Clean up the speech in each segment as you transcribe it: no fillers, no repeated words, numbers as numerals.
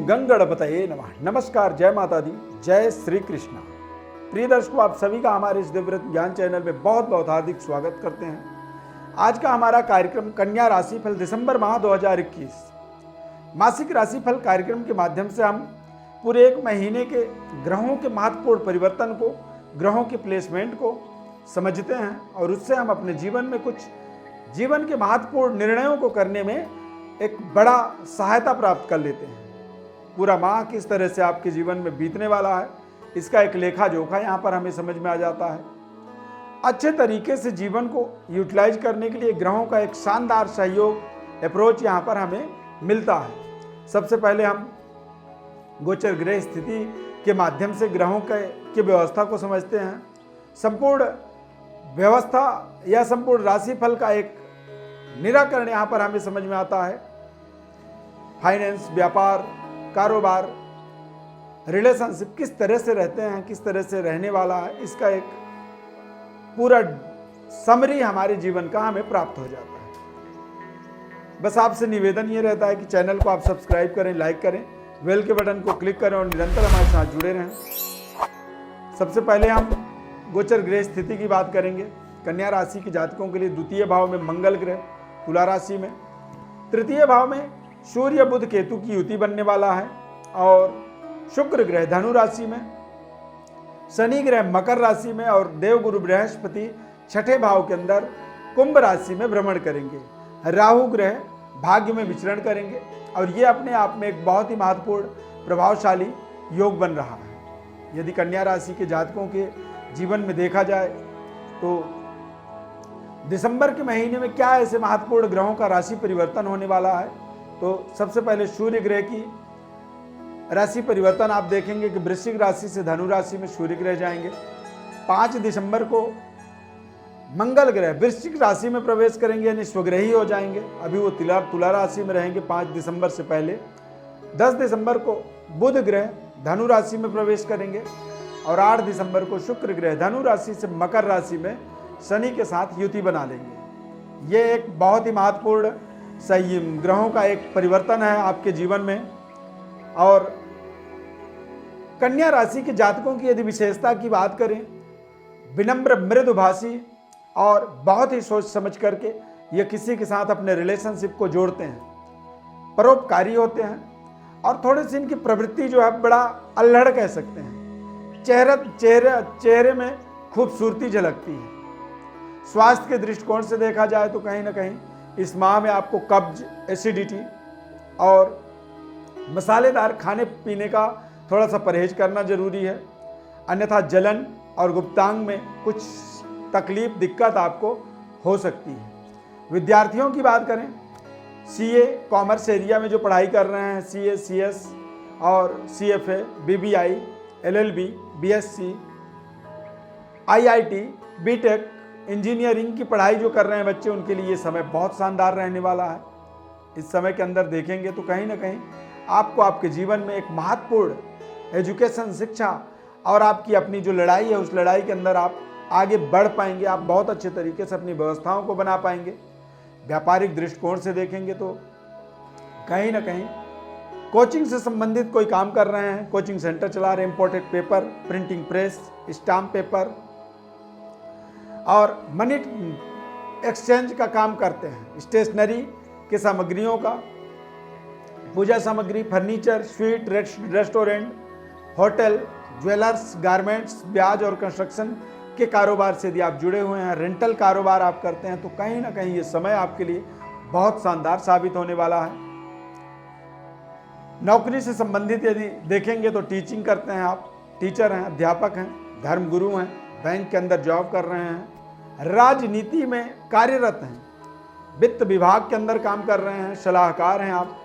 गं गणपतये नमः। नमस्कार, जय माता दी, जय श्री कृष्णा। प्रिय दर्शकों, आप सभी का हमारे इस दिव्यव्रत ज्ञान चैनल में बहुत बहुत हार्दिक स्वागत करते हैं। आज का हमारा कार्यक्रम कन्या राशिफल दिसंबर माह 2021 मासिक राशिफल कार्यक्रम के माध्यम से हम पूरे एक महीने के ग्रहों के महत्वपूर्ण परिवर्तन को, ग्रहों के प्लेसमेंट को समझते हैं और उससे हम अपने जीवन में कुछ जीवन के महत्वपूर्ण निर्णयों को करने में एक बड़ा सहायता प्राप्त कर लेते हैं। पूरा माह किस तरह से आपके जीवन में बीतने वाला है, इसका एक लेखा जोखा यहाँ पर हमें समझ में आ जाता है। अच्छे तरीके से जीवन को यूटिलाइज करने के लिए ग्रहों का एक शानदार सहयोग अप्रोच यहाँ पर हमें मिलता है। सबसे पहले हम गोचर ग्रह स्थिति के माध्यम से ग्रहों की व्यवस्था को समझते हैं। संपूर्ण व्यवस्था या संपूर्ण राशिफल का एक निराकरण यहाँ पर हमें समझ में आता है। फाइनेंस, व्यापार, कारोबार, रिलेशनशिप किस तरह से रहते हैं, किस तरह से रहने वाला है, इसका एक पूरा समरी हमारे जीवन का हमें प्राप्त हो जाता है। बस आपसे निवेदन ये रहता है कि चैनल को आप सब्सक्राइब करें, लाइक करें, बेल के बटन को क्लिक करें और निरंतर हमारे साथ जुड़े रहें। सबसे पहले हम गोचर ग्रह स्थिति की बात करेंगे। कन्या राशि के जातकों के लिए द्वितीय भाव में मंगल ग्रह तुला राशि में, तृतीय भाव में सूर्य बुध केतु की युति बनने वाला है और शुक्र ग्रह धनु राशि में, शनि ग्रह मकर राशि में और देवगुरु बृहस्पति छठे भाव के अंदर कुंभ राशि में भ्रमण करेंगे। राहु ग्रह भाग्य में विचरण करेंगे और ये अपने आप में एक बहुत ही महत्वपूर्ण प्रभावशाली योग बन रहा है। यदि कन्या राशि के जातकों के जीवन में देखा जाए तो दिसंबर के महीने में क्या ऐसे महत्वपूर्ण ग्रहों का राशि परिवर्तन होने वाला है, तो सबसे पहले सूर्य ग्रह की राशि परिवर्तन आप देखेंगे कि वृश्चिक राशि से धनु राशि में सूर्य ग्रह जाएंगे। 5 दिसंबर को मंगल ग्रह वृश्चिक राशि में प्रवेश करेंगे, यानी स्वग्रही हो जाएंगे। अभी वो तुला राशि में रहेंगे 5 दिसंबर से पहले। 10 दिसंबर को बुध ग्रह धनु राशि में प्रवेश करेंगे और 8 दिसंबर को शुक्र ग्रह धनु राशि से मकर राशि में शनि के साथ युति बना लेंगे। ये एक बहुत ही महत्वपूर्ण सही ग्रहों का एक परिवर्तन है आपके जीवन में। और कन्या राशि के जातकों की यदि विशेषता की बात करें, विनम्र, मृदुभाषी और बहुत ही सोच समझ करके ये किसी के साथ अपने रिलेशनशिप को जोड़ते हैं, परोपकारी होते हैं और थोड़ी सी इनकी प्रवृत्ति जो है बड़ा अल्हड़ कह सकते हैं। चेहरे में खूबसूरती झलकती है। स्वास्थ्य के दृष्टिकोण से देखा जाए तो कहीं ना कहीं इस माह में आपको कब्ज, एसिडिटी और मसालेदार खाने पीने का थोड़ा सा परहेज करना जरूरी है, अन्यथा जलन और गुप्तांग में कुछ तकलीफ, दिक्कत आपको हो सकती है। विद्यार्थियों की बात करें, सीए, कॉमर्स एरिया में जो पढ़ाई कर रहे हैं, सीए, सीएस और CFA, BBI, LLB, BSc, IIT, BTech, engineering की पढ़ाई जो कर रहे हैं बच्चे, उनके लिए ये समय बहुत शानदार रहने वाला है। इस समय के अंदर देखेंगे तो कहीं ना कहीं आपको आपके जीवन में एक महत्वपूर्ण एजुकेशन, शिक्षा और आपकी अपनी जो लड़ाई है, उस लड़ाई के अंदर आप आगे बढ़ पाएंगे। आप बहुत अच्छे तरीके से अपनी व्यवस्थाओं को बना पाएंगे। व्यापारिक दृष्टिकोण से देखेंगे तो कहीं ना कहीं कोचिंग से संबंधित कोई काम कर रहे हैं, कोचिंग सेंटर चला रहे हैं, imported paper, printing press, stamp paper और मनी एक्सचेंज का काम करते हैं, स्टेशनरी के सामग्रियों का, पूजा सामग्री, furniture, sweet, restaurant, hotel, jewellers, garments, ब्याज और कंस्ट्रक्शन के कारोबार से यदि आप जुड़े हुए हैं, रेंटल कारोबार आप करते हैं, तो कहीं ना कहीं ये समय आपके लिए बहुत शानदार साबित होने वाला है। नौकरी से संबंधित यदि देखेंगे तो टीचिंग करते हैं आप, टीचर हैं, अध्यापक हैं, धर्मगुरु हैं, बैंक के अंदर जॉब कर रहे हैं, राजनीति में कार्यरत हैं, वित्त विभाग के अंदर काम कर रहे हैं, सलाहकार हैं आप,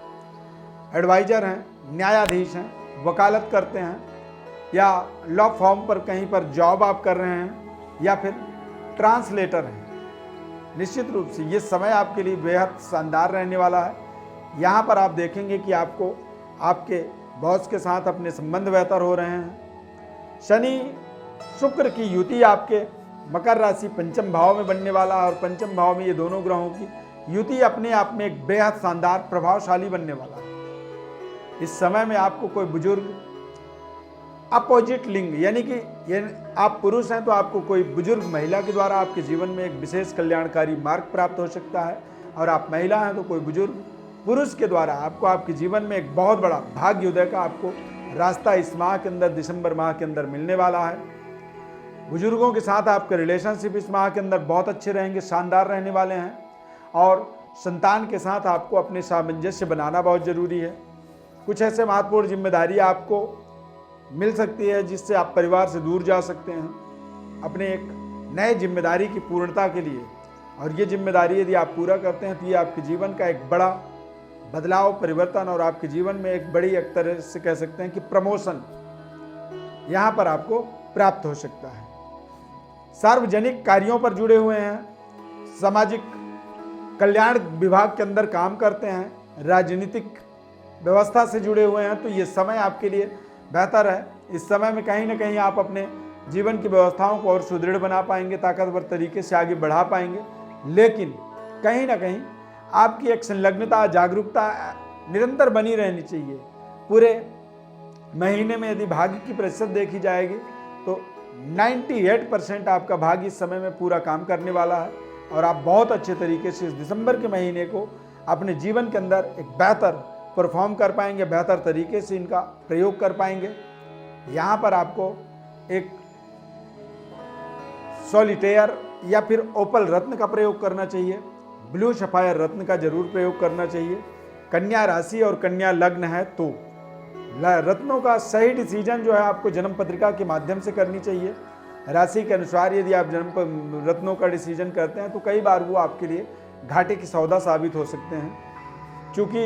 एडवाइजर हैं, न्यायाधीश हैं, वकालत करते हैं या लॉ फॉर्म पर कहीं पर जॉब आप कर रहे हैं या फिर ट्रांसलेटर हैं। निश्चित रूप से ये समय आपके लिए बेहद शानदार रहने वाला है। यहाँ पर आप देखेंगे कि आपको आपके बॉस के साथ अपने संबंध बेहतर हो रहे हैं। शनि शुक्र की युति आपके मकर राशि पंचम भाव में बनने वाला है और पंचम भाव में ये दोनों ग्रहों की युति अपने आप में एक बेहद शानदार प्रभावशाली बनने वाला है। इस समय में आपको कोई बुजुर्ग अपोजिट लिंग यानी कि आप पुरुष हैं तो आपको कोई बुजुर्ग महिला के द्वारा आपके जीवन में एक विशेष कल्याणकारी मार्ग प्राप्त हो सकता है, और आप महिला हैं तो कोई बुजुर्ग पुरुष के द्वारा आपको आपके जीवन में एक बहुत बड़ा भाग्योदय का आपको रास्ता इस माह के अंदर, दिसंबर माह के अंदर मिलने वाला है। बुजुर्गों के साथ आपके रिलेशनशिप इस माह के अंदर बहुत अच्छे रहेंगे, शानदार रहने वाले हैं, और संतान के साथ आपको अपने सामंजस्य बनाना बहुत ज़रूरी है। कुछ ऐसे महत्वपूर्ण जिम्मेदारी आपको मिल सकती है जिससे आप परिवार से दूर जा सकते हैं अपने एक नए जिम्मेदारी की पूर्णता के लिए, और ये जिम्मेदारी यदि आप पूरा करते हैं तो ये आपके जीवन का एक बड़ा बदलाव, परिवर्तन, और आपके जीवन में एक बड़ी एक तरह से कह सकते हैं कि प्रमोशन यहाँ पर आपको प्राप्त हो सकता है। सार्वजनिक कार्यों पर जुड़े हुए हैं, सामाजिक कल्याण विभाग के अंदर काम करते हैं, राजनीतिक व्यवस्था से जुड़े हुए हैं, तो ये समय आपके लिए बेहतर है। इस समय में कहीं ना कहीं आप अपने जीवन की व्यवस्थाओं को और सुदृढ़ बना पाएंगे, ताकतवर तरीके से आगे बढ़ा पाएंगे, लेकिन कहीं ना कहीं आपकी एक संलग्नता, जागरूकता निरंतर बनी रहनी चाहिए। पूरे महीने में यदि भाग्य की प्रतिशत देखी जाएगी तो 98% आपका भाग्य इस समय में पूरा काम करने वाला है, और आप बहुत अच्छे तरीके से इस दिसंबर के महीने को अपने जीवन के अंदर एक बेहतर परफॉर्म कर पाएंगे, बेहतर तरीके से इनका प्रयोग कर पाएंगे। यहाँ पर आपको एक सॉलिटेयर या फिर ओपल रत्न का प्रयोग करना चाहिए, ब्लू सफायर रत्न का जरूर प्रयोग करना चाहिए। कन्या राशि और कन्या लग्न है तो रत्नों का सही डिसीजन जो है आपको जन्म पत्रिका के माध्यम से करनी चाहिए। राशि के अनुसार यदि आप जन्म रत्नों का डिसीजन करते हैं तो कई बार वो आपके लिए घाटे की सौदा साबित हो सकते हैं, क्योंकि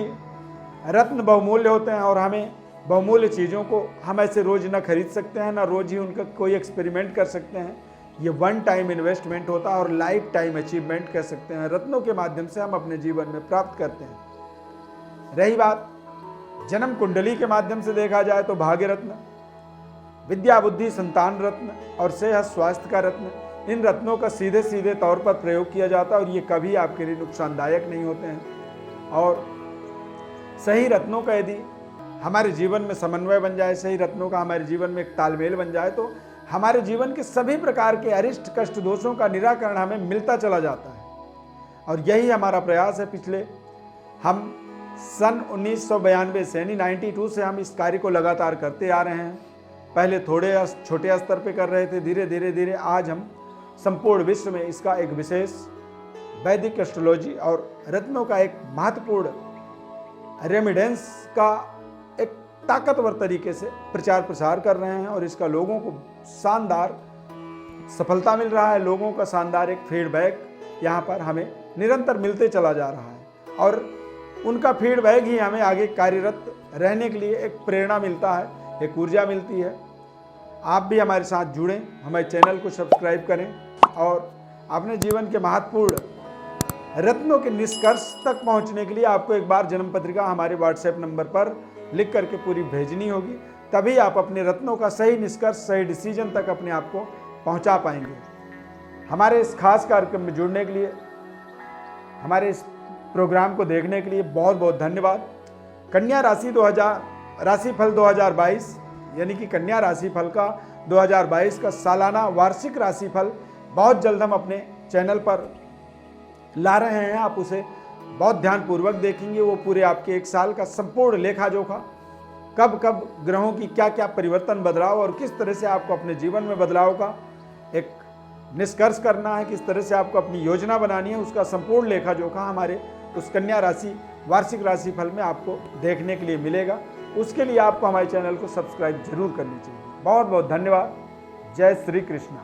रत्न बहुमूल्य होते हैं और हमें बहुमूल्य चीज़ों को हम ऐसे रोज़ ना खरीद सकते हैं, ना रोज़ ही उनका कोई एक्सपेरिमेंट कर सकते हैं। ये वन टाइम इन्वेस्टमेंट होता है और लाइफ टाइम अचीवमेंट कह सकते हैं, रत्नों के माध्यम से हम अपने जीवन में प्राप्त करते हैं। रही बात जन्म कुंडली के माध्यम से देखा जाए तो भाग्य रत्न, विद्या बुद्धि संतान रत्न और सेहत स्वास्थ्य का रत्न, इन रत्नों का सीधे सीधे तौर पर प्रयोग किया जाता है और ये कभी आपके लिए नुकसानदायक नहीं होते हैं। और सही रत्नों का यदि हमारे जीवन में समन्वय बन जाए, सही रत्नों का हमारे जीवन में एक तालमेल बन जाए तो हमारे जीवन के सभी प्रकार के अरिष्ट कष्ट दोषों का निराकरण हमें मिलता चला जाता है। और यही हमारा प्रयास है। पिछले हम सन 1992 से यानी 92 से हम इस कार्य को लगातार करते आ रहे हैं। पहले थोड़े छोटे स्तर पे कर रहे थे, धीरे धीरे आज हम संपूर्ण विश्व में इसका एक विशेष वैदिक एस्ट्रोलॉजी और रत्नों का एक महत्वपूर्ण रेमिडेंस का एक ताकतवर तरीके से प्रचार प्रसार कर रहे हैं और इसका लोगों को शानदार सफलता मिल रहा है। लोगों का शानदार एक फीडबैक यहाँ पर हमें निरंतर मिलते चला जा रहा है और उनका फीडबैक ही हमें आगे कार्यरत रहने के लिए एक प्रेरणा मिलता है, एक ऊर्जा मिलती है। आप भी हमारे साथ जुड़ें, हमारे चैनल को सब्सक्राइब करें और अपने जीवन के महत्वपूर्ण रत्नों के निष्कर्ष तक पहुंचने के लिए आपको एक बार जन्म पत्रिका हमारे व्हाट्सएप नंबर पर लिख करके पूरी भेजनी होगी, तभी आप अपने रत्नों का सही निष्कर्ष, सही डिसीजन तक अपने आप को पहुंचा पाएंगे। हमारे इस खास कार्यक्रम में जुड़ने के लिए, हमारे इस प्रोग्राम को देखने के लिए बहुत बहुत धन्यवाद। कन्या राशि राशिफल 2022 यानी कि कन्या राशिफल का 2022 का सालाना वार्षिक राशिफल बहुत जल्द हम अपने चैनल पर ला रहे हैं। आप उसे बहुत ध्यानपूर्वक देखेंगे। वो पूरे आपके एक साल का संपूर्ण लेखा जोखा, कब कब ग्रहों की क्या क्या परिवर्तन, बदलाव और किस तरह से आपको अपने जीवन में बदलाव का एक निष्कर्ष करना है, किस तरह से आपको अपनी योजना बनानी है, उसका संपूर्ण लेखा जोखा हमारे उस कन्या राशि वार्षिक राशिफल में आपको देखने के लिए मिलेगा। उसके लिए आपको हमारे चैनल को सब्सक्राइब जरूर करनी चाहिए। बहुत बहुत धन्यवाद। जय श्री कृष्ण।